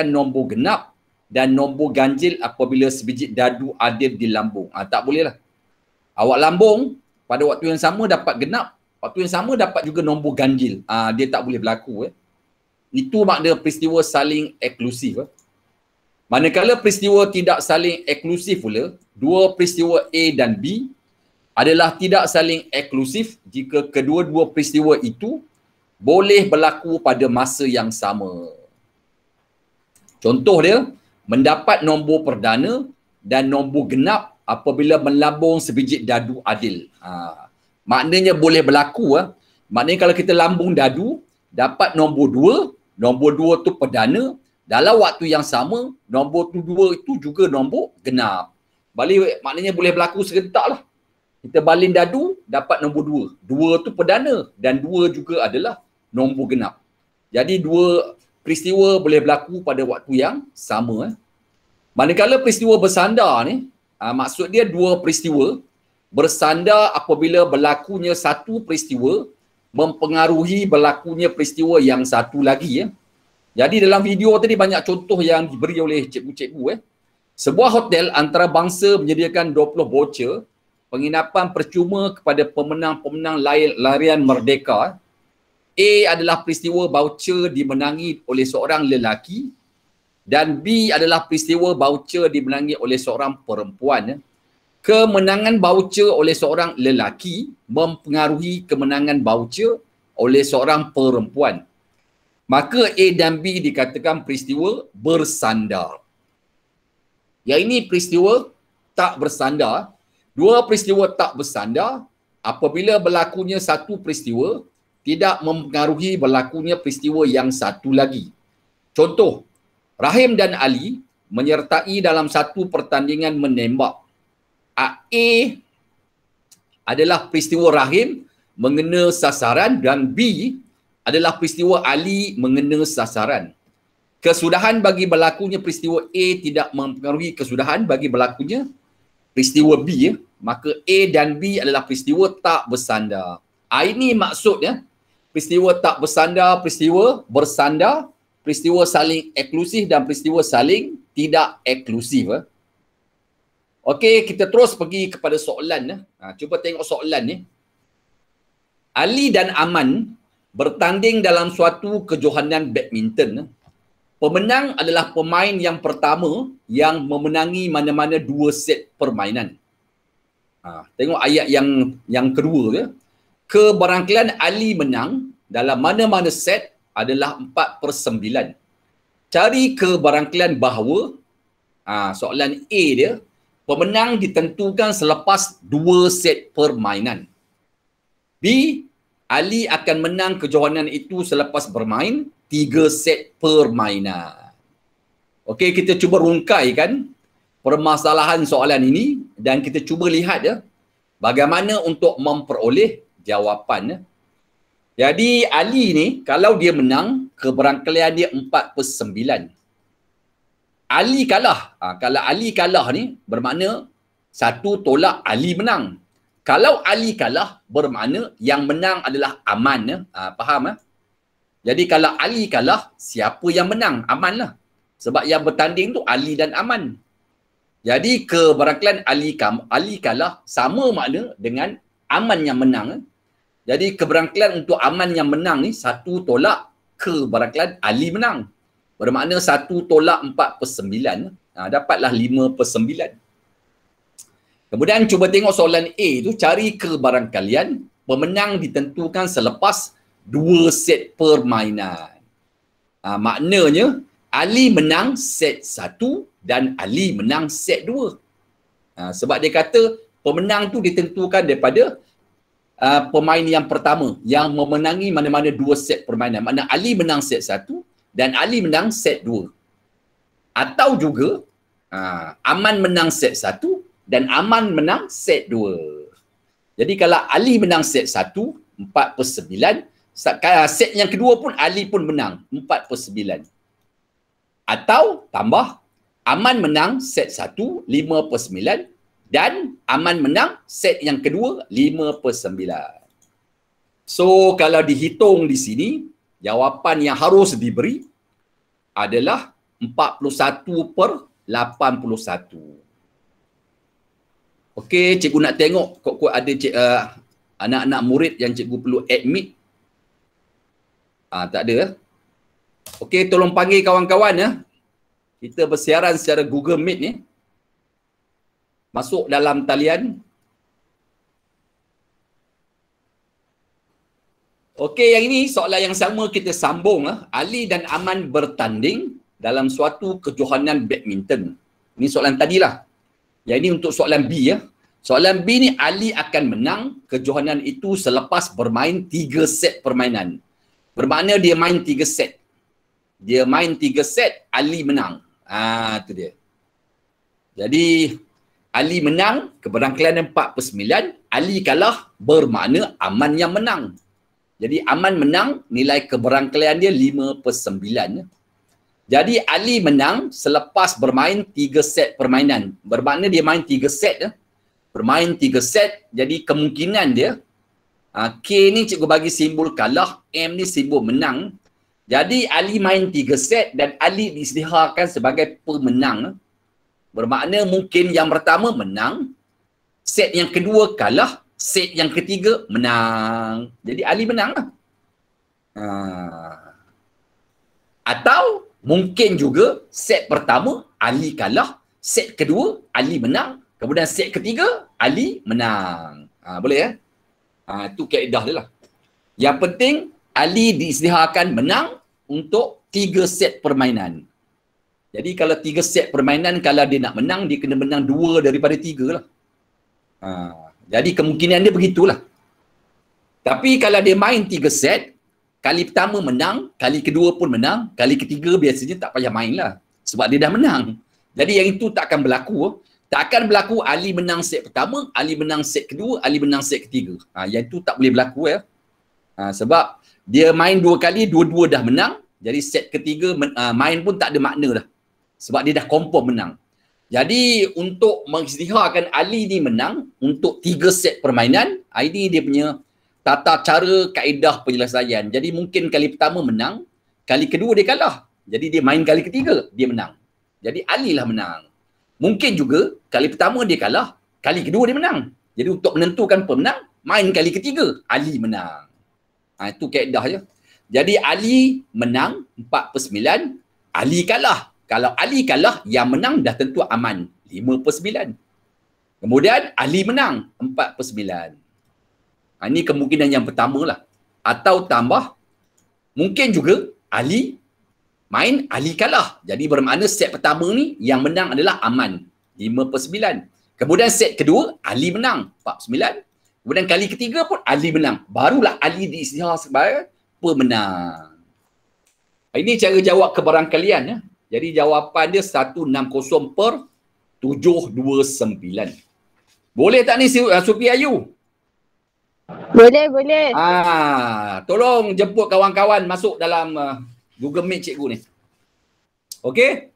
nombor genap dan nombor ganjil apabila sebiji dadu adil di lambung. Tak boleh lah. Awak lambung pada waktu yang sama dapat genap, waktu yang sama dapat juga nombor ganjil. Dia tak boleh berlaku. Itu makna peristiwa saling eksklusif. Manakala peristiwa tidak saling eksklusif pula, dua peristiwa A dan B adalah tidak saling eksklusif jika kedua-dua peristiwa itu boleh berlaku pada masa yang sama. Contoh dia, mendapat nombor perdana dan nombor genap apabila melambung sebiji dadu adil. Maknanya boleh berlaku. Maknanya kalau kita lambung dadu, dapat nombor dua tu perdana, dalam waktu yang sama, nombor tu dua itu juga nombor genap. Maknanya boleh berlaku serentak lah. Kita baling dadu, dapat nombor dua. Dua tu perdana dan dua juga adalah nombor genap. Jadi dua peristiwa boleh berlaku pada waktu yang sama. Manakala peristiwa bersandar ni, maksud dia dua peristiwa bersandar apabila berlakunya satu peristiwa mempengaruhi berlakunya peristiwa yang satu lagi. Jadi dalam video tadi banyak contoh yang diberi oleh cikgu-cikgu. Sebuah hotel antarabangsa menyediakan 20 voucher penginapan percuma kepada pemenang-pemenang larian merdeka. A adalah peristiwa voucher dimenangi oleh seorang lelaki dan B adalah peristiwa voucher dimenangi oleh seorang perempuan. Kemenangan voucher oleh seorang lelaki mempengaruhi kemenangan voucher oleh seorang perempuan. Maka A dan B dikatakan peristiwa bersandar. Yang ini peristiwa tak bersandar. Dua peristiwa tak bersandar apabila berlakunya satu peristiwa tidak mempengaruhi berlakunya peristiwa yang satu lagi. Contoh, Rahim dan Ali menyertai dalam satu pertandingan menembak. A adalah peristiwa Rahim mengena sasaran dan B adalah peristiwa Ali mengena sasaran. Kesudahan bagi berlakunya peristiwa A tidak mempengaruhi kesudahan bagi berlakunya peristiwa B. Maka A dan B adalah peristiwa tak bersandar. Ini maksudnya peristiwa tak bersandar, peristiwa bersandar, peristiwa saling eksklusif dan peristiwa saling tidak eksklusif. Okey, kita terus pergi kepada soalan. Cuba tengok soalan ni. Ali dan Aman bertanding dalam suatu kejohanan badminton. Pemenang adalah pemain yang pertama yang memenangi mana-mana 2 set permainan. Tengok ayat yang kedua dia. Keberangkalian Ali menang dalam mana-mana set adalah 4/9. Cari keberangkalian bahawa soalan A dia, pemenang ditentukan selepas 2 set permainan. B, Ali akan menang kejohanan itu selepas bermain 3 set permainan. Okey, kita cuba rungkaikan permasalahan soalan ini dan kita cuba lihat bagaimana untuk memperoleh jawapan. Jadi Ali ni kalau dia menang, keberangkalian dia 4/9. Ali kalah. Kalau Ali kalah ni bermakna 1 tolak Ali menang. Kalau Ali kalah bermakna yang menang adalah Aman. Faham? Jadi kalau Ali kalah, siapa yang menang? Aman lah. Sebab yang bertanding tu Ali dan Aman. Jadi keberangkalian Ali kalah sama makna dengan Aman yang menang. Jadi keberangkalian untuk Aman yang menang ni 1 tolak keberangkalian Ali menang. Bermakna 1 tolak 4/9. Dapatlah 5/9. Kemudian cuba tengok soalan A tu, cari keberangkalian pemenang ditentukan selepas 2 set permainan. Maknanya Ali menang set 1 dan Ali menang set 2. Sebab dia kata pemenang tu ditentukan daripada pemain yang pertama yang memenangi mana-mana 2 set permainan. Maknanya Ali menang set 1 dan Ali menang set 2. Atau juga Aman menang set 1 dan Aman menang set 2. Jadi kalau Ali menang set 1, 4/9. Set yang kedua pun Ali pun menang, 4/9. Atau tambah, Aman menang set 1, 5/9. Dan Aman menang set yang kedua, 5/9. So, kalau dihitung di sini, jawapan yang harus diberi adalah 41/81. Okey, cikgu nak tengok kok ada anak-anak murid yang cikgu perlu admit. Tak ada. Okey, tolong panggil kawan-kawan ya. Kita bersiaran secara Google Meet ni. Masuk dalam talian. Okey, yang ini soalan yang sama kita sambung. Ali dan Aman bertanding dalam suatu kejohanan badminton. Ini soalan tadilah. Yang ini untuk soalan B ya. Soalan B ni Ali akan menang kejohanan itu selepas bermain 3 set permainan. Bermakna dia main 3 set. Dia main 3 set, Ali menang. Itu dia. Jadi Ali menang, keberangkalian 4/9. Ali kalah, bermakna Aman yang menang. Jadi Aman menang, nilai keberangkalian dia 5/9. Jadi Ali menang selepas bermain 3 set permainan. Bermakna dia main 3 set. Bermain 3 set, jadi kemungkinan dia K ni cikgu bagi simbol kalah, M ni simbol menang. Jadi Ali main 3 set dan Ali diisytiharkan sebagai pemenang. Bermakna mungkin yang pertama menang, set yang kedua kalah, set yang ketiga menang. Jadi Ali menang lah. Atau mungkin juga set pertama Ali kalah, set kedua Ali menang, kemudian set ketiga Ali menang. Boleh ya? Itu kaedah dia lah. Yang penting Ali diisytiharkan menang untuk 3 set permainan. Jadi kalau 3 set permainan, kalau dia nak menang, dia kena menang 2 daripada 3 lah. Jadi kemungkinan dia begitulah. Tapi kalau dia main 3 set, kali pertama menang, kali kedua pun menang, kali ketiga biasanya tak payah main lah. Sebab dia dah menang. Jadi yang itu tak akan berlaku. Tak akan berlaku Ali menang set pertama, Ali menang set kedua, Ali menang set ketiga. Yang itu tak boleh berlaku ya. Sebab dia main 2 kali, dua-dua dah menang. Jadi set ketiga main pun tak ada makna dah. Sebab dia dah confirm menang. Jadi untuk mengisytiharkan Ali ni menang untuk 3 set permainan, ini dia punya tata cara kaedah penyelesaian. Jadi mungkin kali pertama menang, kali kedua dia kalah. Jadi dia main kali ketiga, dia menang. Jadi Ali lah menang. Mungkin juga kali pertama dia kalah, kali kedua dia menang. Jadi untuk menentukan pemenang, main kali ketiga, Ali menang. Itu kaedah je. Jadi Ali menang 4/9, Ali kalah. Kalau Ali kalah, yang menang dah tentu Aman, 5/9. Kemudian Ali menang 4/9. Ini kemungkinan yang pertama lah. Atau tambah, mungkin juga Ali main, Ali kalah. Jadi bermakna set pertama ni yang menang adalah Aman, 5/9. Kemudian set kedua, Ali menang, 4/9. Kemudian kali ketiga pun Ali menang. Barulah Ali diisytihar sebagai pemenang. Ini cara jawab keberangkalian ya. Jadi jawapan dia 160/729. Boleh tak ni Sufi Ayu? Boleh. Tolong jemput kawan-kawan masuk dalam Google Meet cikgu ni. Okey?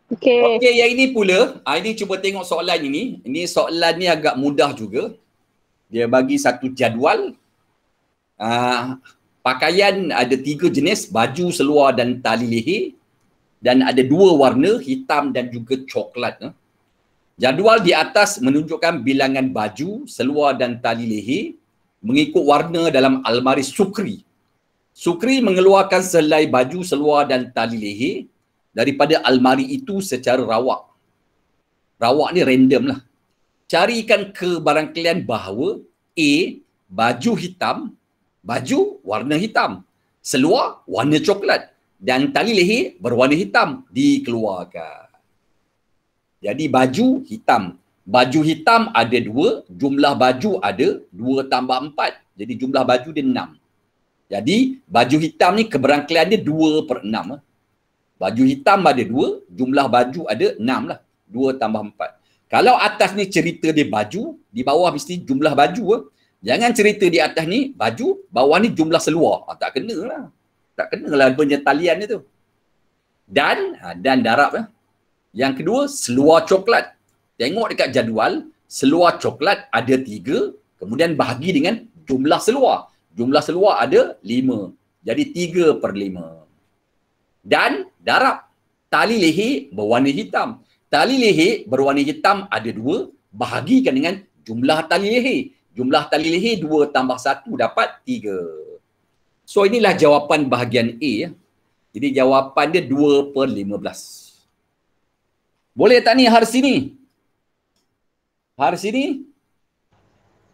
Okey, yang ini pula, ini cuba tengok soalan ini. Ini soalan ni agak mudah juga. Dia bagi satu jadual. Pakaian ada 3 jenis, baju, seluar dan tali leher. Dan ada 2 warna, hitam dan juga coklat. Jadual di atas menunjukkan bilangan baju, seluar dan tali leher mengikut warna dalam almari Sukri. Sukri mengeluarkan selai baju, seluar dan tali leher daripada almari itu secara rawak. Rawak ni random lah. Carikan kebarangkalian bahawa A, baju hitam, baju warna hitam, seluar warna coklat dan tali leher berwarna hitam dikeluarkan. Jadi baju hitam. Baju hitam ada 2, jumlah baju ada 2 tambah 4. Jadi jumlah baju dia 6. Jadi baju hitam ni keberangkalian dia 2/6. Baju hitam ada 2, jumlah baju ada 6 lah. 2 tambah 4. Kalau atas ni cerita dia baju, di bawah mesti jumlah baju. Jangan cerita di atas ni baju, bawah ni jumlah seluar. Tak kena lah. Tak kena lah punya talian dia tu. Dan darab lah. Yang kedua, seluar coklat. Tengok dekat jadual, seluar coklat ada 3, kemudian bahagi dengan jumlah seluar. Jumlah seluar ada 5. Jadi 3/5. dan darab. Tali leher berwarna hitam. Tali leher berwarna hitam ada 2, bahagikan dengan jumlah tali leher. Jumlah tali leher 2 tambah 1 dapat 3. So inilah jawapan bahagian A. Jadi jawapan dia 2/15. Boleh tak ni hari sini? Hari sini?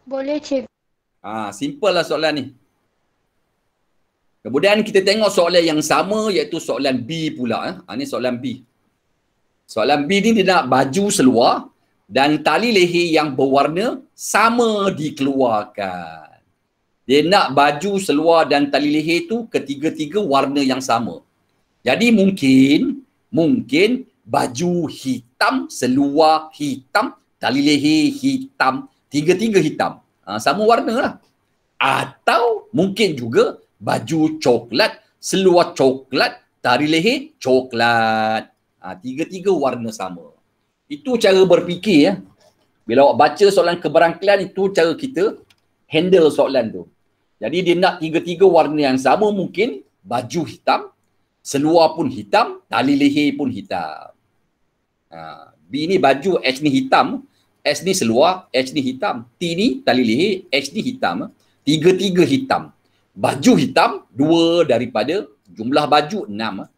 Boleh, Cik. Simple lah soalan ni. Kemudian kita tengok soalan yang sama iaitu soalan B pula. Ni soalan B. Soalan B ni dia nak baju seluar dan tali leher yang berwarna sama dikeluarkan. Dia nak baju seluar dan tali leher tu ketiga-tiga warna yang sama. Jadi mungkin baju hitam, seluar hitam, tali leher hitam, tiga-tiga hitam. Sama warna lah. Atau mungkin juga baju coklat, seluar coklat, tali leher coklat. Tiga-tiga warna sama. Itu cara berfikir ya. Bila awak baca soalan keberangkilan, itu cara kita handle soalan tu. Jadi dia nak tiga-tiga warna yang sama, mungkin baju hitam, seluar pun hitam, tali leher pun hitam. B ni baju, H ni hitam, S ni seluar, H ni hitam, T ni tali leher, H ni hitam. Tiga-tiga hitam. Baju hitam 2 daripada jumlah baju 6.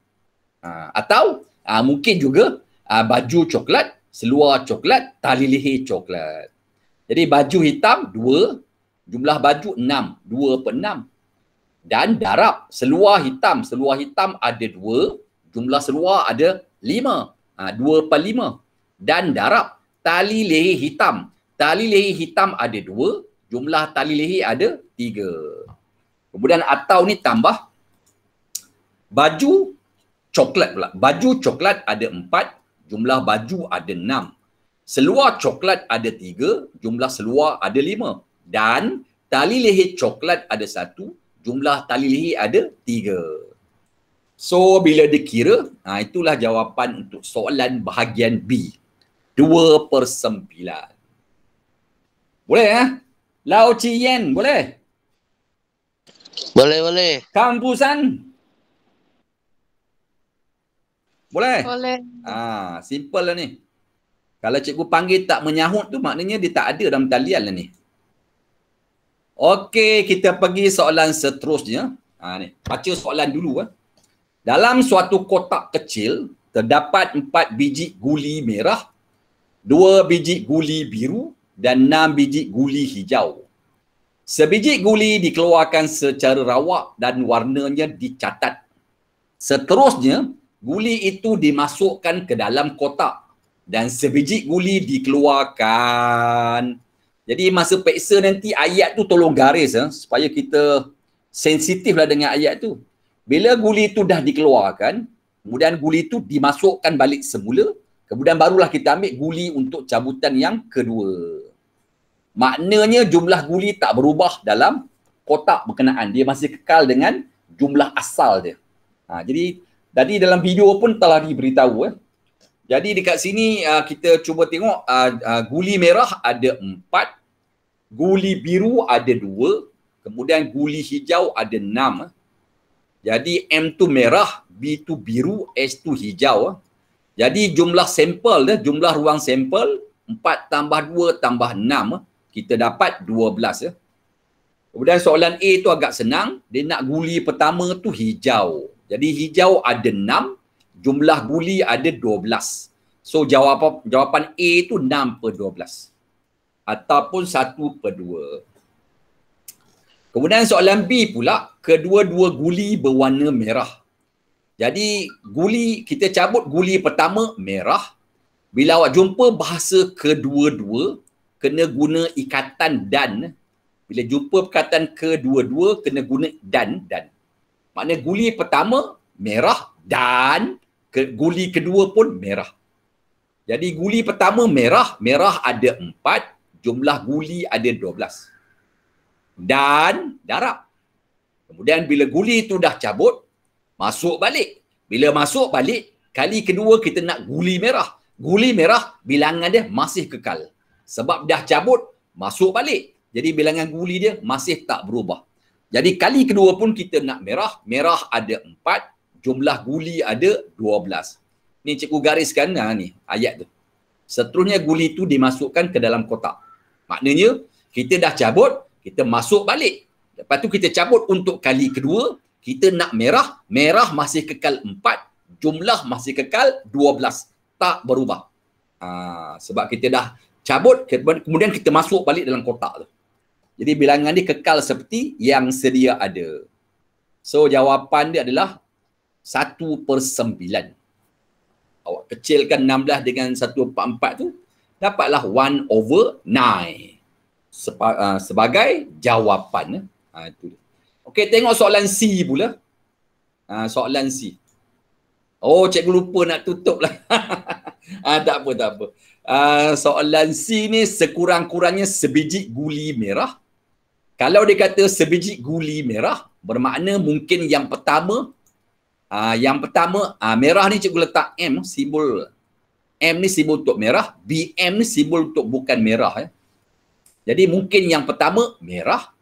Atau mungkin juga baju coklat, seluar coklat, tali leher coklat. Jadi baju hitam 2, jumlah baju 6, 2/6. Dan darab seluar hitam ada 2, jumlah seluar ada 5, 2/5. Dan darab tali leher hitam ada 2, jumlah tali leher ada 3. Kemudian atau ni tambah baju coklat pula. Baju coklat ada 4, jumlah baju ada 6. Seluar coklat ada 3, jumlah seluar ada 5. Dan tali leher coklat ada 1, jumlah tali leher ada 3. So bila dikira, itulah jawapan untuk soalan bahagian B. 2/9. Boleh ya? Lau Chi Yen, boleh? Boleh. Kampusan? Boleh? Boleh. Simple lah ni. Kalau cikgu panggil tak menyahut tu maknanya dia tak ada dalam talian lah ni. Okey, kita pergi soalan seterusnya. Ni, baca soalan dulu. Dalam suatu kotak kecil terdapat 4 biji guli merah, 2 biji guli biru dan 6 biji guli hijau. Sebiji guli dikeluarkan secara rawak dan warnanya dicatat. Seterusnya, guli itu dimasukkan ke dalam kotak dan sebiji guli dikeluarkan. Jadi masa peksa nanti ayat tu tolong garis supaya kita sensitif lah dengan ayat tu. Bila guli tu dah dikeluarkan, kemudian guli tu dimasukkan balik semula, kemudian barulah kita ambil guli untuk cabutan yang kedua. Maknanya jumlah guli tak berubah dalam kotak berkenaan. Dia masih kekal dengan jumlah asal dia. Jadi tadi dalam video pun telah diberitahu. Jadi dekat sini kita cuba tengok guli merah ada 4, guli biru ada 2, kemudian guli hijau ada 6. Jadi M tu merah, B tu biru, S tu hijau. Jadi jumlah sampel, jumlah ruang sampel 4 tambah 2 tambah 6, kita dapat 12. Kemudian soalan A tu agak senang, dia nak guli pertama tu hijau. Jadi hijau ada 6, jumlah guli ada 12. So jawapan A tu 6/12. Ataupun 1/2. Kemudian soalan B pula, kedua-dua guli berwarna merah. Jadi guli, kita cabut guli pertama merah. Bila awak jumpa bahasa kedua-dua, kena guna ikatan dan. Bila jumpa perkataan kedua-dua, kena guna dan. Maknanya guli pertama merah dan guli kedua pun merah. Jadi guli pertama merah ada 4, jumlah guli ada 12. Dan darab. Kemudian bila guli tu dah cabut, masuk balik. Bila masuk balik, kali kedua kita nak guli merah. Guli merah bilangan dia masih kekal. Sebab dah cabut, masuk balik. Jadi bilangan guli dia masih tak berubah. Jadi kali kedua pun kita nak merah. Merah ada 4, jumlah guli ada 12. Ni cikgu gariskan ni ayat tu. Seterusnya guli tu dimasukkan ke dalam kotak. Maknanya kita dah cabut, kita masuk balik. Lepas tu kita cabut untuk kali kedua, kita nak merah, merah masih kekal 4, jumlah masih kekal 12. Tak berubah. Sebab kita dah cabut, kemudian kita masuk balik dalam kotak tu. Jadi bilangan ni kekal seperti yang sedia ada. So jawapan dia adalah 1/9. Awak kecilkan 16 dengan 1/4 tu, dapatlah 1/9 sebagai jawapan. Itu dia. Okey, tengok soalan C pula. Soalan C. Oh, cikgu lupa nak tutup lah. Tak apa. Soalan C ni sekurang-kurangnya sebiji guli merah. Kalau dia kata sebiji guli merah, bermakna mungkin yang pertama, merah ni cikgu letak M, simbol M ni simbol untuk merah, BM ni simbol untuk bukan merah. Jadi mungkin yang pertama merah.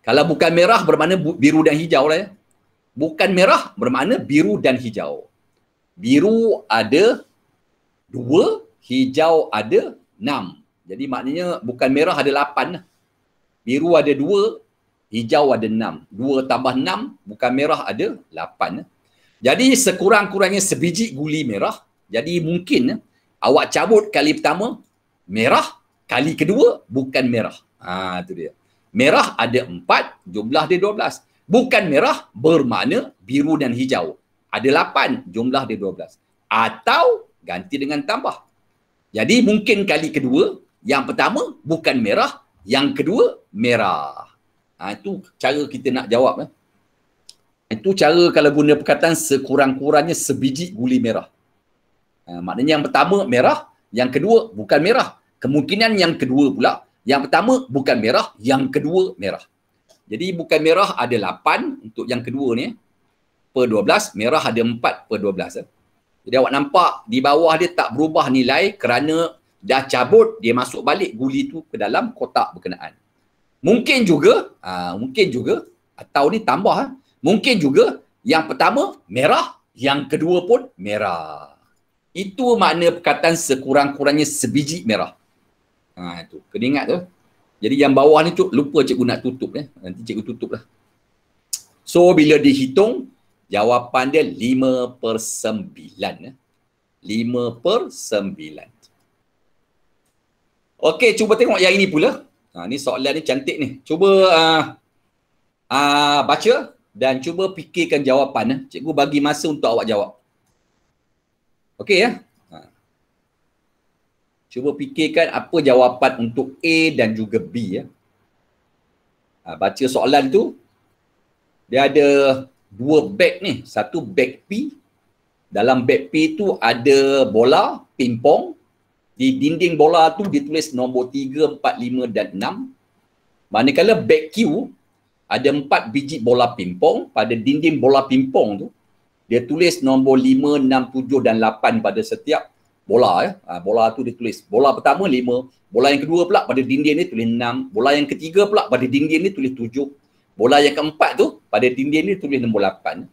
Kalau bukan merah bermakna biru dan hijau lah. Bukan merah bermakna biru dan hijau. Biru ada 2, hijau ada 6. Jadi maknanya bukan merah ada 8 lah. Biru ada 2, hijau ada 6. 2 tambah 6, bukan merah ada 8. Jadi sekurang-kurangnya sebiji guli merah. Jadi mungkin awak cabut kali pertama, merah. Kali kedua, bukan merah. Itu dia. Merah ada 4, jumlah dia 12. Bukan merah bermakna biru dan hijau. Ada 8, jumlah dia 12. Atau ganti dengan tambah. Jadi mungkin kali kedua, yang pertama bukan merah, yang kedua merah. Itu cara kita nak jawab. Itu cara kalau guna perkataan sekurang-kurangnya sebiji guli merah. Maknanya yang pertama merah, yang kedua bukan merah. Kemungkinan yang kedua pula, yang pertama bukan merah, yang kedua merah. Jadi bukan merah ada 8 untuk yang kedua ni. Per 12, merah ada 4 per 12. Jadi awak nampak di bawah dia tak berubah nilai kerana dah cabut, dia masuk balik guli tu ke dalam kotak berkenaan. Mungkin juga atau ni tambah, mungkin juga yang pertama merah, yang kedua pun merah. Itu makna perkataan sekurang-kurangnya sebiji merah. Itu, kena ingat tu. Jadi yang bawah ni tu lupa cikgu nak tutup. Nanti cikgu tutup lah. So bila dihitung, jawapan dia 5/9. 5/9. Okey, cuba tengok yang ini pula. Ni soalan ni cantik ni. Cuba baca dan cuba fikirkan jawapan. Cikgu bagi masa untuk awak jawab. Okey ya? Cuba fikirkan apa jawapan untuk A dan juga B ya. Baca soalan tu. Dia ada 2 beg ni. Satu beg P. Dalam beg P tu ada bola pingpong. Di dinding bola tu ditulis nombor 3, 4, 5 dan 6. Manakala beg Q ada 4 biji bola pingpong. Pada dinding bola pingpong tu dia tulis nombor 5, 6, 7 dan 8 pada setiap bola ya. Bola tu ditulis. Bola pertama 5, bola yang kedua pula pada dinding ni tulis 6, bola yang ketiga pula pada dinding ni tulis 7. Bola yang keempat tu pada dinding ni tulis nombor 8.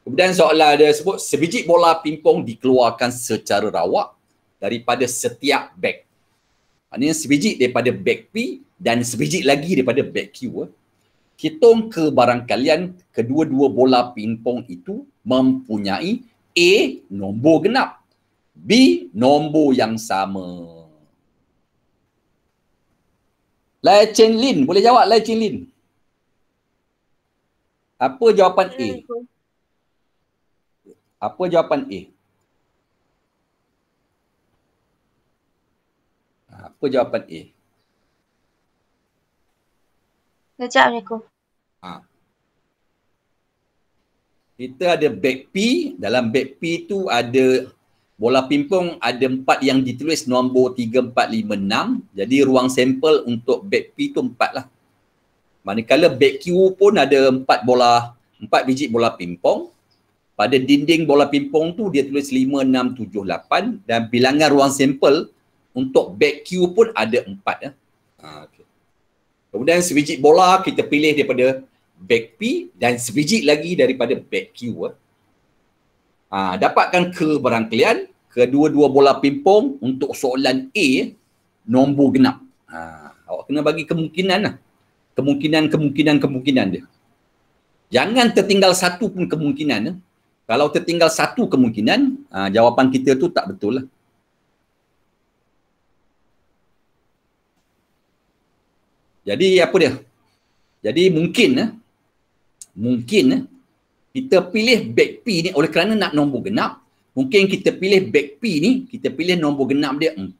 Kemudian soalan dia sebut sebiji bola pingpong dikeluarkan secara rawak daripada setiap beg. Maknanya sebiji daripada beg P dan sebiji lagi daripada beg Q. Hitung kebarangkalian kedua-dua bola pingpong itu mempunyai A nombor genap, B nombor yang sama. Lai Chen Lin, boleh jawab Lai Chen Lin? Apa jawapan A? Apa jawapan A? Apa jawapan A? Kejap ni aku. Kita ada beg P, dalam beg P tu ada bola pingpong ada 4 yang ditulis nombor 3, 4, 5, 6. Jadi ruang sampel untuk beg P tu 4 lah. Manakala beg Q pun ada 4 biji bola pingpong. Pada dinding bola pingpong tu dia tulis 5, 6, 7, 8 dan bilangan ruang sampel untuk beg Q pun ada 4 ya. Okay. Kemudian sebiji bola kita pilih daripada back P dan sebiji lagi daripada back Q. Dapatkan keberangkalian kedua-dua bola pingpong untuk soalan A nombor genap. Awak kena bagi kemungkinan lah. Kemungkinan dia. Jangan tertinggal satu pun kemungkinan. Kalau tertinggal satu kemungkinan, jawapan kita tu tak betul lah. Jadi apa dia? Jadi mungkin kita pilih back P ni oleh kerana nak nombor genap. Mungkin kita pilih back P ni, kita pilih nombor genap dia 4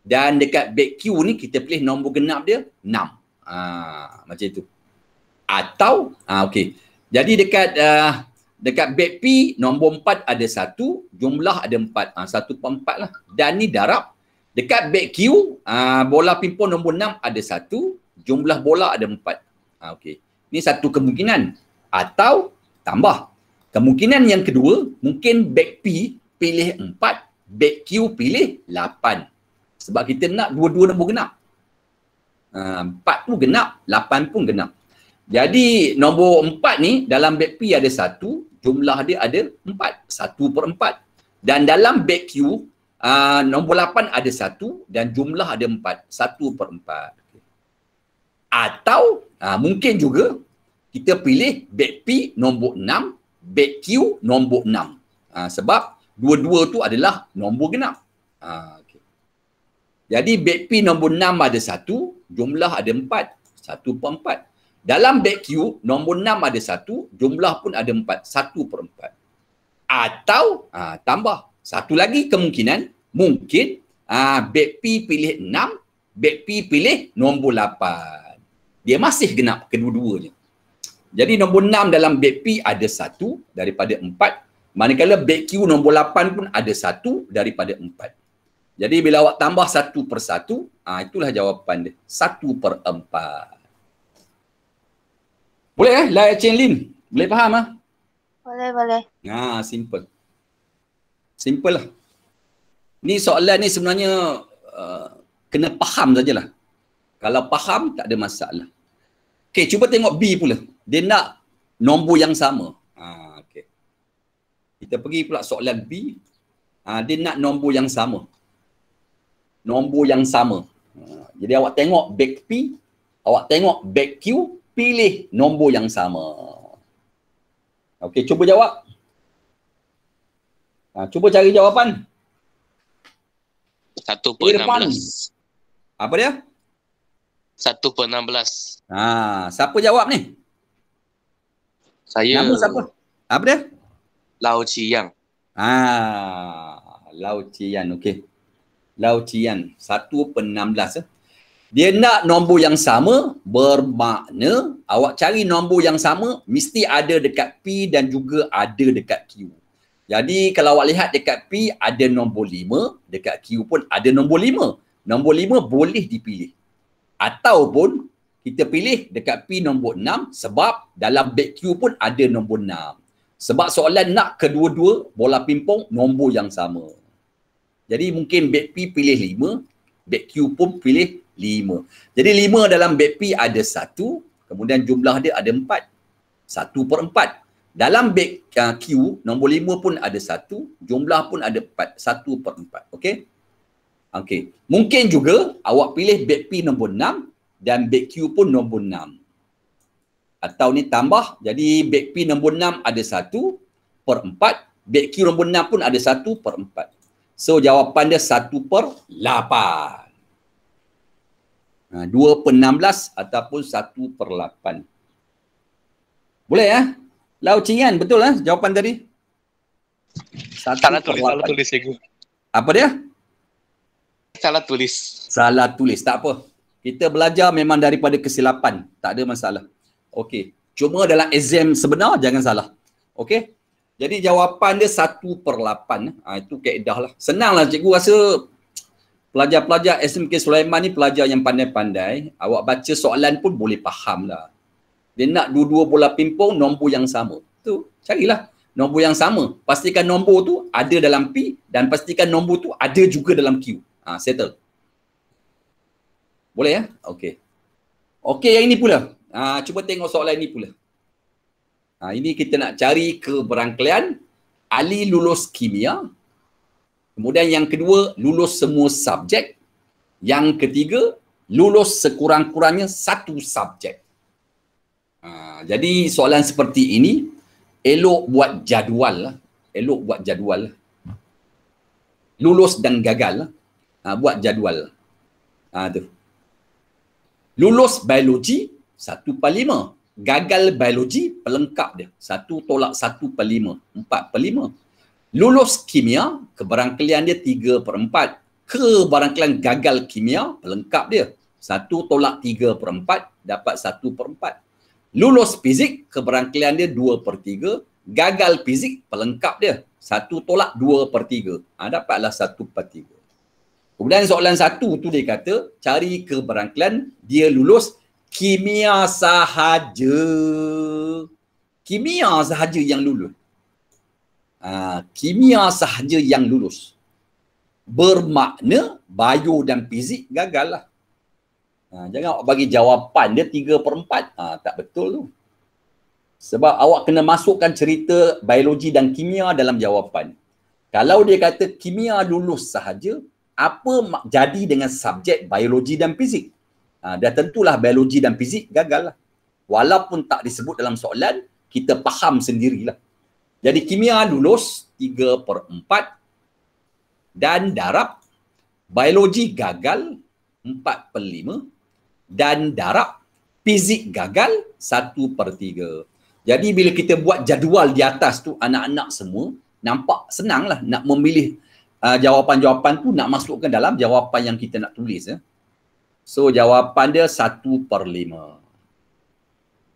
dan dekat back Q ni kita pilih nombor genap dia 6. Macam itu. Atau okey. Jadi dekat back P nombor 4 ada 1, jumlah ada 4. 1/4 lah. Dan ni darab. Dekat back Q bola pingpong nombor 6 ada 1, jumlah bola ada 4. Okey. Ni satu kemungkinan. Atau tambah. Kemungkinan yang kedua, mungkin back P pilih 4, back Q pilih 8. Sebab kita nak dua-dua nombor genap. 4 pun genap, 8 pun genap. Jadi nombor 4 ni dalam back P ada 1, jumlah dia ada 4, 1/4. Dan dalam back Q, nombor 8 ada 1 dan jumlah ada 4, 1/4. Atau mungkin juga kita pilih back P nombor 6, back Q nombor 6. Sebab dua-dua tu adalah nombor genap. Okay. Jadi back P nombor 6 ada 1, jumlah ada 4, 1/4. Dalam back Q nombor 6 ada 1, jumlah pun ada 4, 1/4. Atau tambah satu lagi kemungkinan, mungkin back P pilih 6, back P pilih nombor 8. Dia masih genap kedua-duanya. Jadi nombor 6 dalam back P ada 1 daripada 4. Manakala back Q nombor 8 pun ada 1 daripada 4. Jadi bila awak tambah 1/1, itulah jawapan dia. 1/4. Boleh Lai Chen Lin? Boleh faham Boleh. Simple. Simple lah. Ni soalan ni sebenarnya kena faham sajalah. Kalau faham tak ada masalah. Okey, cuba tengok B pula. Dia nak nombor yang sama. Okey. Kita pergi pula soalan B. Dia nak nombor yang sama. Nombor yang sama. Jadi awak tengok back P, awak tengok back Q, pilih nombor yang sama. Okey, cuba jawab. Cuba cari jawapan. 1/16. Apa dia? 1/16. Siapa jawab ni? Saya. Nama siapa? Apa dia? Lau Qiyang. Lau Qian, okey. Lau Qian, 1/16. Dia nak nombor yang sama, bermakna awak cari nombor yang sama mesti ada dekat P dan juga ada dekat Q. Jadi kalau awak lihat dekat P ada nombor 5, dekat Q pun ada nombor 5. Nombor 5 boleh dipilih. Ataupun kita pilih dekat P nombor 6 sebab dalam back Q pun ada nombor 6. Sebab soalan nak kedua-dua bola pingpong nombor yang sama. Jadi mungkin back P pilih 5, back Q pun pilih 5. Jadi 5 dalam back P ada 1, kemudian jumlah dia ada 4. 1/4. Dalam back Q, nombor 5 pun ada 1, jumlah pun ada 4. 1/4. Okey? Okey. Mungkin juga awak pilih back P nombor 6 dan back Q pun nombor 6. Atau ni tambah, jadi back P nombor 6 ada 1/4, back Q nombor 6 pun ada 1/4. So jawapan dia 1/8. 2/16 ataupun 1/8. Boleh ya? Lau Qian, betul jawapan tadi? Salah tulis cikgu. Apa dia? Salah tulis. Salah tulis, tak apa. Kita belajar memang daripada kesilapan, tak ada masalah. Okey, cuma dalam exam sebenar jangan salah. Okey? Jadi jawapan dia 1/8. Itu kaedah lah. Senang lah cikgu rasa pelajar-pelajar SMK Sulaiman ni pelajar yang pandai-pandai. Awak baca soalan pun boleh faham lah. Dia nak dua-dua bola pingpong nombor yang sama. Tu, carilah nombor yang sama. Pastikan nombor tu ada dalam P dan pastikan nombor tu ada juga dalam Q. Settle. Boleh ya? Okey. Okey, yang ini pula. Cuba tengok soalan ni pula. Ini kita nak cari keberangkalian ahli lulus kimia. Kemudian yang kedua, lulus semua subjek. Yang ketiga, lulus sekurang-kurangnya satu subjek. Jadi soalan seperti ini, elok buat jadual lah. Elok buat jadual lah. Lulus dan gagal lah. Buat jadual. Tu. Lulus biologi 1/5. Gagal biologi pelengkap dia. 1 tolak 1/5. 4/5. Lulus kimia, keberangkalian dia 3/4. Keberangkalian gagal kimia, pelengkap dia. 1 tolak 3/4, dapat 1/4. Lulus fizik, keberangkalian dia 2/3. Gagal fizik, pelengkap dia. 1 tolak 2/3. Dapatlah 1/3. Kemudian soalan 1 tu dia kata, cari keberangkalian dia lulus kimia sahaja. Kimia sahaja yang lulus. Kimia sahaja yang lulus. Bermakna bio dan fizik gagal lah. Jangan awak bagi jawapan dia 3/4. Tak betul tu. Sebab awak kena masukkan cerita biologi dan kimia dalam jawapan. Kalau dia kata kimia lulus sahaja, apa jadi dengan subjek biologi dan fizik? Dah tentulah biologi dan fizik gagal lah. Walaupun tak disebut dalam soalan, kita faham sendirilah. Jadi kimia lulus 3/4 dan darab. Biologi gagal 4/5 dan darab. Fizik gagal 1/3. Jadi bila kita buat jadual di atas tu, anak-anak semua nampak senang lah nak memilih jawapan-jawapan tu, nak masukkan dalam jawapan yang kita nak tulis. So jawapan dia 1/5.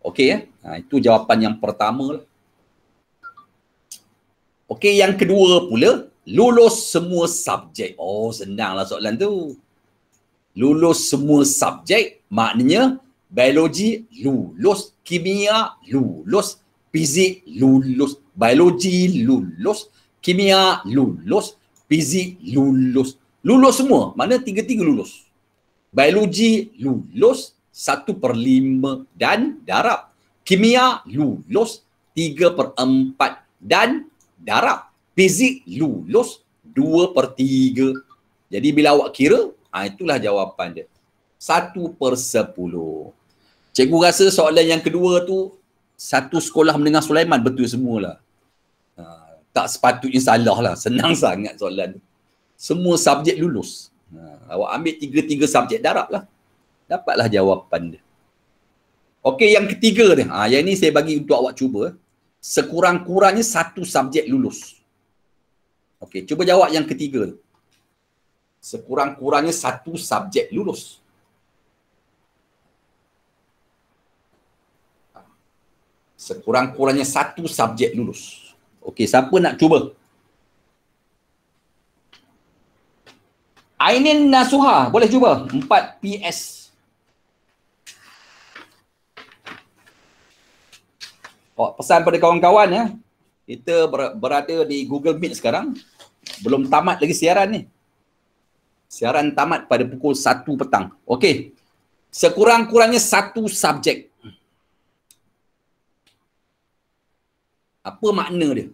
Okey itu jawapan yang pertama lah. Okey, yang kedua pula, lulus semua subjek. Senanglah soalan tu. Lulus semua subjek maknanya biologi lulus, kimia lulus, fizik lulus, biologi lulus, kimia lulus, fizik lulus. Lulus semua, mana 3-3 lulus. Biologi lulus 1/5 dan darab. Kimia lulus 3/4 dan darab. Fizik lulus 2/3. Jadi bila awak kira, itulah jawapan dia. 1/10. Cikgu rasa soalan yang kedua tu, satu sekolah menengah Sulaiman betul semualah. Tak sepatutnya salah lah. Senang sangat soalan tu. Semua subjek lulus. Awak ambil 3-3 subjek darab lah. Dapatlah jawapan dia. Okey, yang ketiga dia. Yang ni saya bagi untuk awak cuba. Sekurang-kurangnya satu subjek lulus. Okey, cuba jawab yang ketiga. Sekurang-kurangnya satu subjek lulus. Sekurang-kurangnya satu subjek lulus. Okey, siapa nak cuba? Ainin Nasuha, boleh cuba? 4 PS. Pesan pada kawan-kawan ya. Kita berada di Google Meet sekarang. Belum tamat lagi siaran ni. Siaran tamat pada pukul 1 petang. Okey. Sekurang-kurangnya satu subjek. Apa makna dia?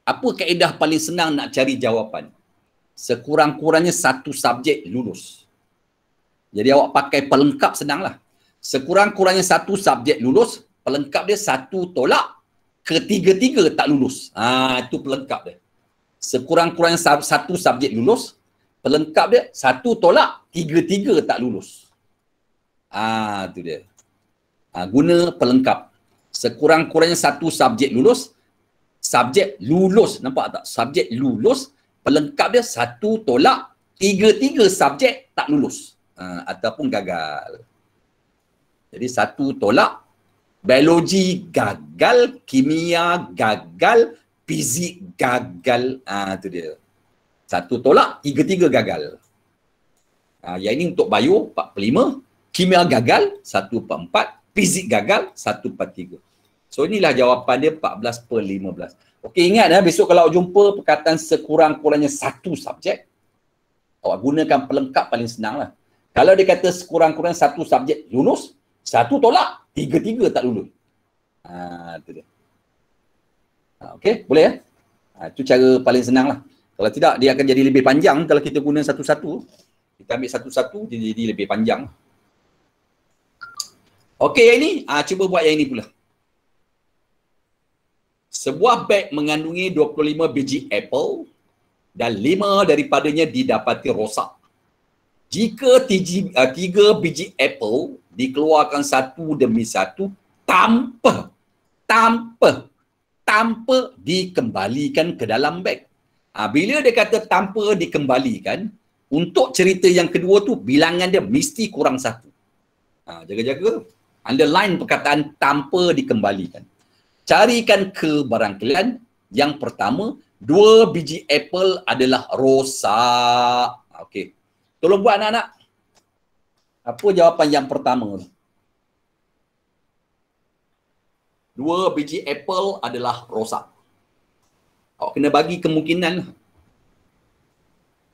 Apa kaedah paling senang nak cari jawapan? Sekurang-kurangnya satu subjek lulus. Jadi awak pakai pelengkap senanglah. Sekurang-kurangnya satu subjek lulus, pelengkap dia 1 tolak ketiga-tiga tak lulus. Itu pelengkap dia. Sekurang-kurangnya satu subjek lulus, pelengkap dia 1 tolak 3-3 tak lulus. Itu dia. Guna pelengkap. Sekurang-kurangnya satu subjek lulus, subjek lulus, nampak tak? Subjek lulus, pelengkap dia 1 tolak 3-3 subjek tak lulus. Ataupun gagal. Jadi 1 tolak, biologi gagal, kimia gagal, fizik gagal. Itu dia. 1 tolak, 3-3 gagal. Yang ini untuk bio 4/5, kimia gagal 1/4, fizik gagal 1/3. So inilah jawapan dia 14/15. Okey, ingat besok kalau awak jumpa perkataan sekurang-kurangnya satu subjek, awak gunakan pelengkap paling senang lah. Kalau dia kata sekurang-kurangnya satu subjek lulus, 1 tolak Tiga-tiga tak lulus. Itu dia. Okey, boleh ya? Itu cara paling senang lah. Kalau tidak, dia akan jadi lebih panjang kalau kita guna satu-satu. Kita ambil satu-satu, dia jadi lebih panjang. Okey, yang ini, cuba buat yang ini pula. Sebuah beg mengandungi 25 biji apple dan 5 daripadanya didapati rosak. Jika 3 biji apple dikeluarkan satu demi satu tanpa dikembalikan ke dalam beg. Bila dia kata tanpa dikembalikan, untuk cerita yang kedua tu bilangan dia mesti kurang satu. Jaga-jaga. Underline perkataan tanpa dikembalikan. Carikan kebarangkalian yang pertama, 2 biji apple adalah rosak. Okey. Tolong buat anak-anak. Apa jawapan yang pertama? 2 biji apple adalah rosak. Awak kena bagi kemungkinan.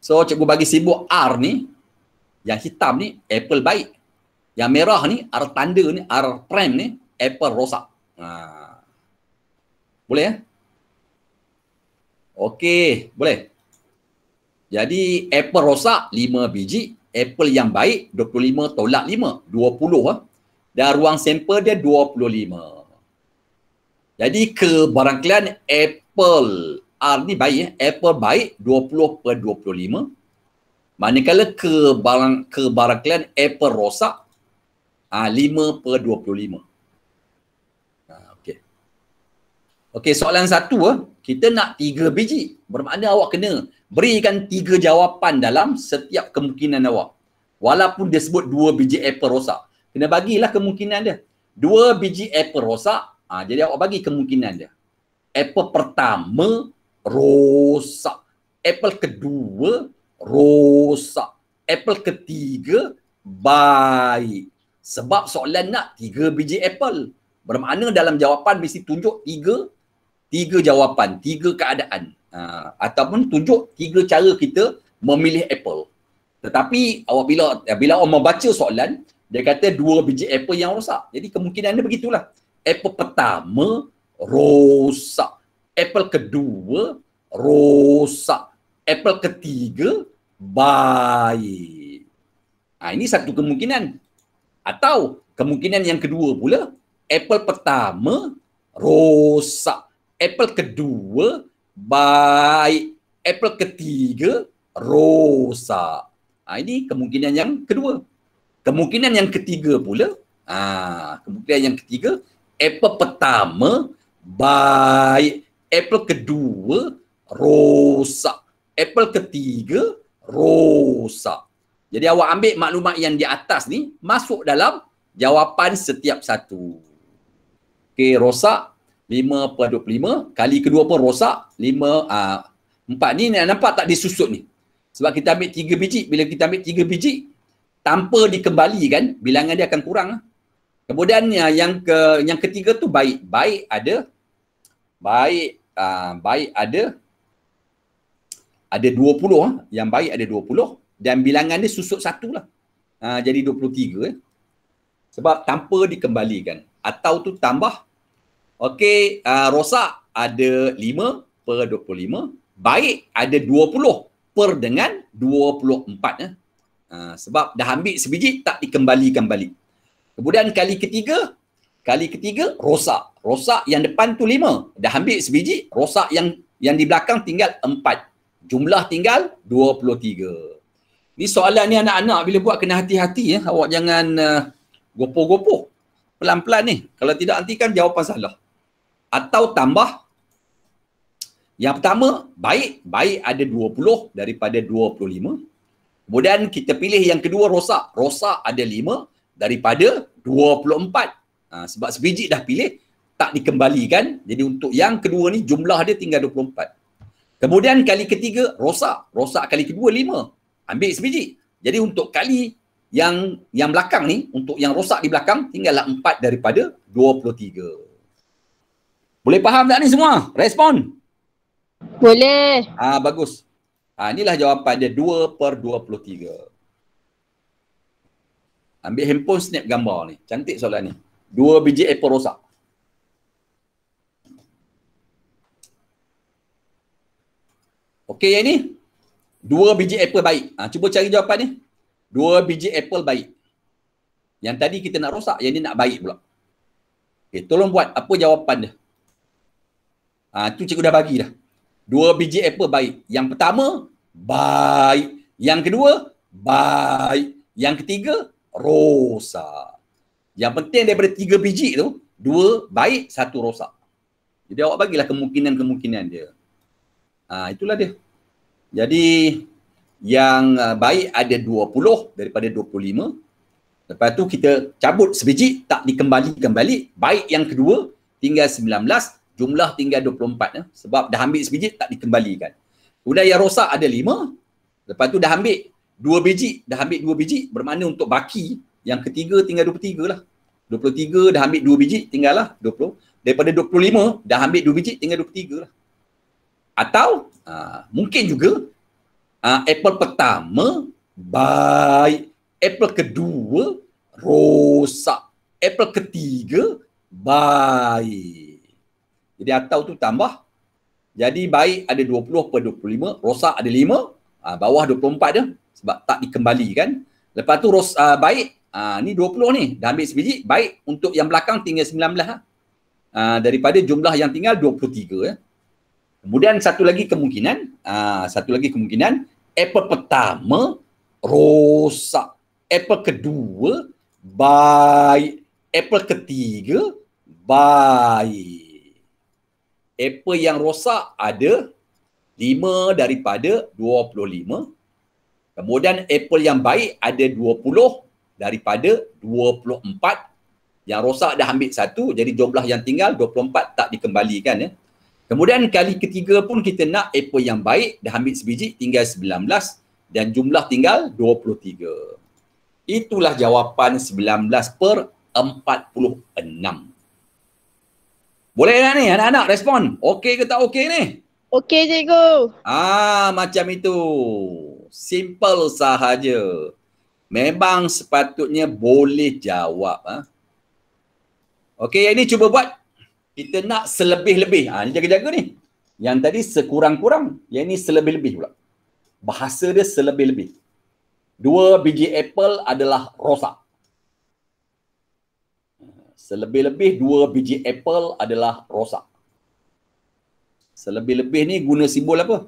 So, cikgu bagi simbol R ni, yang hitam ni, apple baik. Yang merah ni, R tanda ni, R prime ni, apple rosak. Boleh ya? Okey, boleh. Jadi, apple rosak 5 biji, apple yang baik 25 tolak 5, 20. Dan ruang sampel dia 25. Jadi, kebarangkalian apple R ni baik, apple baik 20/25. Manakala kebarangkalian apple rosak 5/25. Okey, soalan satu, kita nak 3 biji. Bermakna awak kena berikan 3 jawapan dalam setiap kemungkinan awak. Walaupun dia sebut 2 biji apple rosak. Kena bagilah kemungkinan dia. 2 biji apple rosak, jadi awak bagi kemungkinan dia. Apple pertama rosak. Apple kedua rosak. Apple ketiga baik. Sebab soalan nak 3 biji apple. Bermakna dalam jawapan mesti tunjuk 3 jawapan, 3 keadaan. Ataupun tunjuk 3 cara kita memilih apple. Tetapi awak bila awak membaca soalan, dia kata 2 biji apple yang rosak. Jadi kemungkinan dia begitulah. Apple pertama rosak. Apple kedua rosak. Apple ketiga baik. Ini satu kemungkinan. Atau kemungkinan yang kedua pula, apple pertama rosak. Apple kedua baik. Apple ketiga rosak. Ini kemungkinan yang kedua. Kemungkinan yang ketiga pula, kemungkinan yang ketiga, apple pertama baik. Apple kedua rosak. Apple ketiga rosak. Jadi awak ambil maklumat yang di atas ni masuk dalam jawapan setiap satu. Okey, rosak 5/25, kali kedua pun rosak 4 ni nampak tak disusut ni. Sebab kita ambil 3 biji, bila kita ambil 3 biji tanpa dikembalikan, bilangan dia akan kurang. Kemudian yang ketiga tu baik. Baik ada 20, yang baik ada 20 dan bilangan dia susut satu lah. Jadi 23 sebab tanpa dikembalikan. Atau tu tambah. Okey, rosak ada 5/25. Baik ada 20 per dengan 24. Sebab dah ambil sebiji tak dikembalikan balik. Kemudian kali ketiga rosak. Rosak yang depan tu 5. Dah ambil sebiji, rosak yang di belakang tinggal 4. Jumlah tinggal 23. Ni soalan ni anak-anak bila buat kena hati-hati Awak jangan gopoh-gopoh. Pelan-pelan ni. Kalau tidak nanti kan jawapan salah. Atau tambah. Yang pertama, baik ada 20 daripada 25. Kemudian kita pilih yang kedua rosak. Rosak ada 5 daripada 24. Sebab sebiji dah pilih, tak dikembalikan. Jadi untuk yang kedua ni jumlah dia tinggal 24. Kemudian kali ketiga rosak. Rosak kali kedua 5. Ambil sebiji. Jadi untuk kali yang belakang ni, untuk yang rosak di belakang, tinggallah 4 daripada 23. Boleh faham tak ni semua? Respon? Boleh. Bagus. Inilah jawapan dia 2/23. Ambil handphone snap gambar ni. Cantik soalan ni. 2 biji apple rosak. Okey, yang ni 2 biji apple baik. Cuba cari jawapan ni. 2 biji apple baik. Yang tadi kita nak rosak, yang ni nak baik pula. Okey, tolong buat apa jawapan dia. Tu cikgu dah bagi dah. 2 biji apple baik. Yang pertama, baik. Yang kedua, baik. Yang ketiga, rosak. Yang penting daripada 3 biji tu, 2 baik, 1 rosak. Jadi awak bagilah kemungkinan-kemungkinan dia. Itulah dia. Jadi yang baik ada 20 daripada 25. Lepas tu kita cabut sebiji, tak dikembalikan balik. Baik yang kedua tinggal 19, jumlah tinggal 24 sebab dah ambil sebiji tak dikembalikan. Kemudian yang rosak ada 5. Lepas tu dah ambil 2 biji, bermakna untuk baki yang ketiga tinggal 23 lah. 23 dah ambil 2 biji, tinggal lah 20. Daripada 25 dah ambil 2 biji, tinggal 23 lah. Atau mungkin juga apple pertama baik, apple kedua rosak, apple ketiga baik. Jadi atau tu tambah. Jadi baik ada 20 per 25, rosak ada 5, bawah 24 dia sebab tak dikembalikan. Lepas tu baik, ni 20 ni dah ambil sebiji, baik untuk yang belakang tinggal 19 lah. Daripada jumlah yang tinggal 23 ya. Kemudian satu lagi kemungkinan, apple pertama rosak, apple kedua baik, apple ketiga baik. Apple yang rosak ada 5 daripada 25. Kemudian apple yang baik ada 20 daripada 24. Yang rosak dah ambil 1, jadi jumlah yang tinggal 24 tak dikembalikan ya. Kemudian kali ketiga pun kita nak apple yang baik, dah ambil sebiji, tinggal 19 dan jumlah tinggal 23. Itulah jawapan 19 per 46. Boleh tak ni anak-anak respon? Okey ke tak okey ni? Okey cikgu. Macam itu. Simple sahaja. Memang sepatutnya boleh jawab. Okey, yang ini cuba buat. Kita nak selebih-lebih. Ni jaga-jaga ni. Yang tadi sekurang-kurang. Yang ini selebih-lebih pula. Bahasa dia selebih-lebih. 2 biji apple adalah rosak. Selebih-lebih 2 biji apple adalah rosak. Selebih-lebih ni guna simbol apa?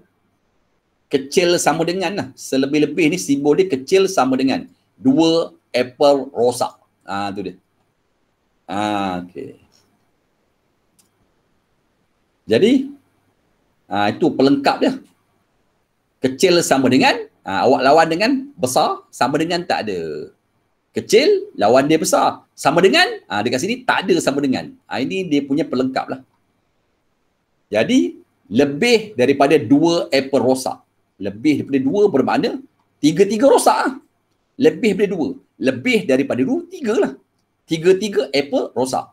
Kecil sama dengan lah. Selebih-lebih ni simbol dia kecil sama dengan 2 apple rosak. Tu dia. Okey. Jadi itu pelengkap dia. Kecil sama dengan awak lawan dengan besar sama dengan tak ada. Kecil lawan dia besar sama dengan dekat sini tak ada sama dengan. Ini dia punya pelengkap lah. Jadi lebih daripada 2 apple rosak. Lebih daripada 2 bermakna 3 rosak. Lebih daripada 2. Lebih daripada 2, 3 lah. 3 apple rosak.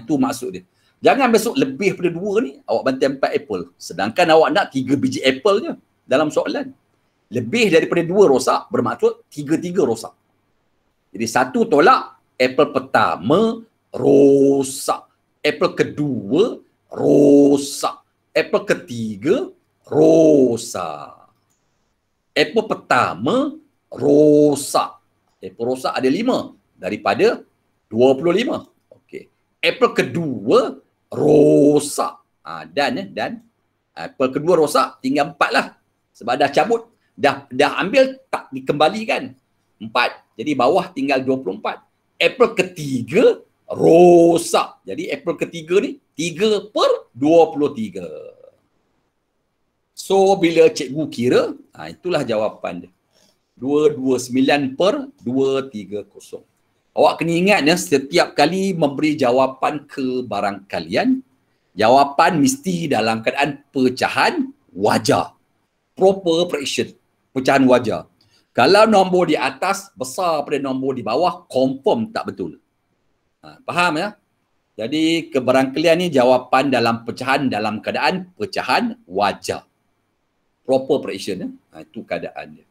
Itu maksud dia. Jangan besok lebih daripada 2 ni awak bantai 4 apple. Sedangkan awak nak 3 biji apple je dalam soalan. Lebih daripada 2 rosak bermaksud 3 rosak. Jadi 1 tolak, apple pertama rosak. Apple kedua rosak. Apple ketiga rosak. Apple pertama rosak. Apple rosak ada 5 daripada 25. Okey. Apple kedua rosak. Dan apple kedua rosak tinggal 4 lah. Sebab dah cabut, dah ambil tak dikembalikan. 4. Jadi bawah tinggal 24. Apple ketiga rosak. Jadi apple ketiga ni 3 per 23. So bila cikgu kira, itulah jawapan dia. 229 per 230. Awak kena ingat ya, setiap kali memberi jawapan ke barang kalian, jawapan mesti dalam keadaan pecahan wajar. Proper fraction. Pecahan wajar. Kalau nombor di atas besar pada nombor di bawah, confirm tak betul. Faham ya? Jadi kebarangkalian ni jawapan dalam pecahan dalam keadaan pecahan wajar. Proper fraction ya. Itu keadaan dia.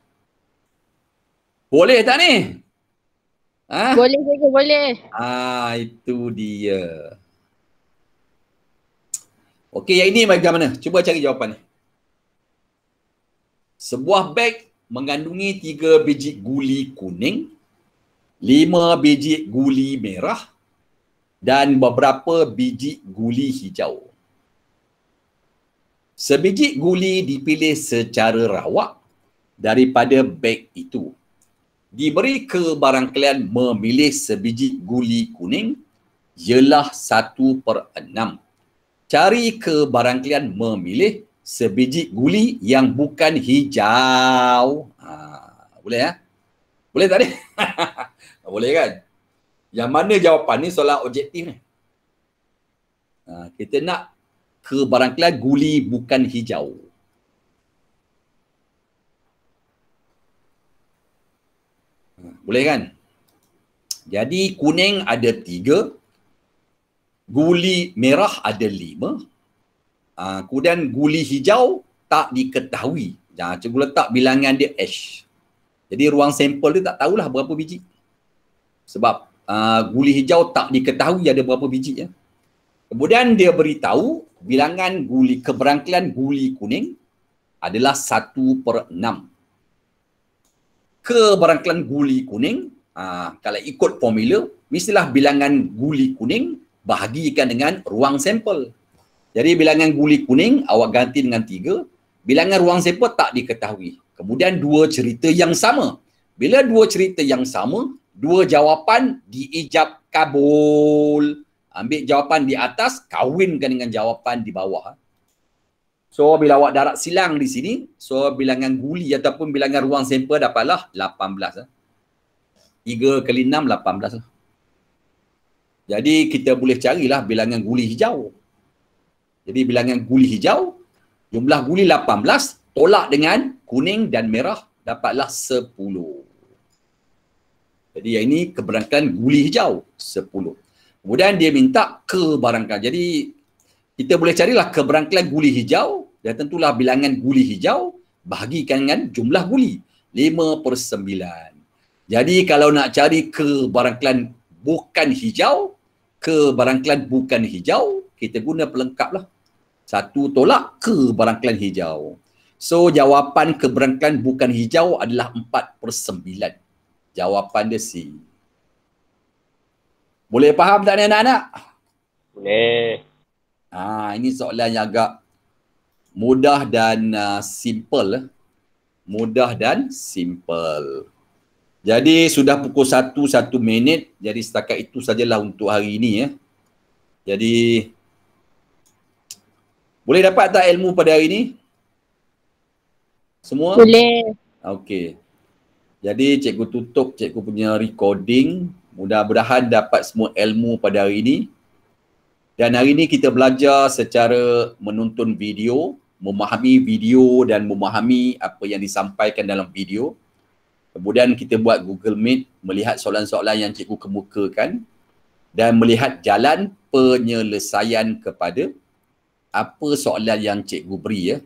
Boleh tak ni? Ah, Boleh cikgu, boleh. itu dia. Okey, yang ini bagaimana? Cuba cari jawapan ni. Sebuah beg mengandungi 3 biji guli kuning, 5 biji guli merah dan beberapa biji guli hijau. Sebiji guli dipilih secara rawak daripada beg itu. Diberi kebarangkalian memilih sebiji guli kuning ialah 1/6. Cari kebarangkalian memilih sebiji guli yang bukan hijau. Boleh ya? Boleh tak ni? Boleh kan? Yang mana jawapan ni soalan objektif ni? Kita nak kebarangkalian guli bukan hijau. Boleh kan? Jadi kuning ada 3, guli merah ada 5, kemudian guli hijau tak diketahui. Cikgu letak bilangan dia H. Jadi ruang sampel dia tak tahulah berapa biji. Sebab guli hijau tak diketahui ada berapa biji. Ya. Kemudian dia beritahu bilangan keberangkalian guli kuning adalah 1/6. Keberangkalian guli kuning, kalau ikut formula, mestilah bilangan guli kuning bahagikan dengan ruang sampel. Jadi bilangan guli kuning awak ganti dengan 3, bilangan ruang sampel tak diketahui. Kemudian 2 cerita yang sama. Bila 2 cerita yang sama, 2 jawapan diijab kabul. Ambil jawapan di atas, kawinkan dengan jawapan di bawah. So bila awak darat silang di sini, so bilangan guli ataupun bilangan ruang sampel dapatlah 18. 3 kali 6, 18. Jadi kita boleh carilah bilangan guli hijau. Jadi bilangan guli hijau, jumlah guli 18, tolak dengan kuning dan merah, dapatlah 10. Jadi yang ini keberangkalian guli hijau, 10. Kemudian dia minta kebarangkalian. Jadi kita boleh carilah keberangkalian guli hijau dan tentulah bilangan guli hijau bahagikan dengan jumlah guli 5/9. Jadi kalau nak cari kebarangkalian bukan hijau, kita guna pelengkap lah. 1 tolak kebarangkalian hijau. So jawapan keberangkalian bukan hijau adalah 4/9. Jawapan dia C. Boleh faham tak ni anak-anak? Boleh. Ini soalan yang agak mudah dan simple. Mudah dan simple. Jadi sudah pukul 1 minit. Jadi setakat itu sajalah untuk hari ini ya. Jadi boleh dapat tak ilmu pada hari ini? Semua? Boleh. Okey. Jadi cikgu tutup cikgu punya recording. Mudah-mudahan dapat semua ilmu pada hari ini. Dan hari ini kita belajar secara menonton video, memahami video dan memahami apa yang disampaikan dalam video. Kemudian kita buat Google Meet, melihat soalan-soalan yang cikgu kemukakan dan melihat jalan penyelesaian kepada apa soalan yang cikgu beri ya.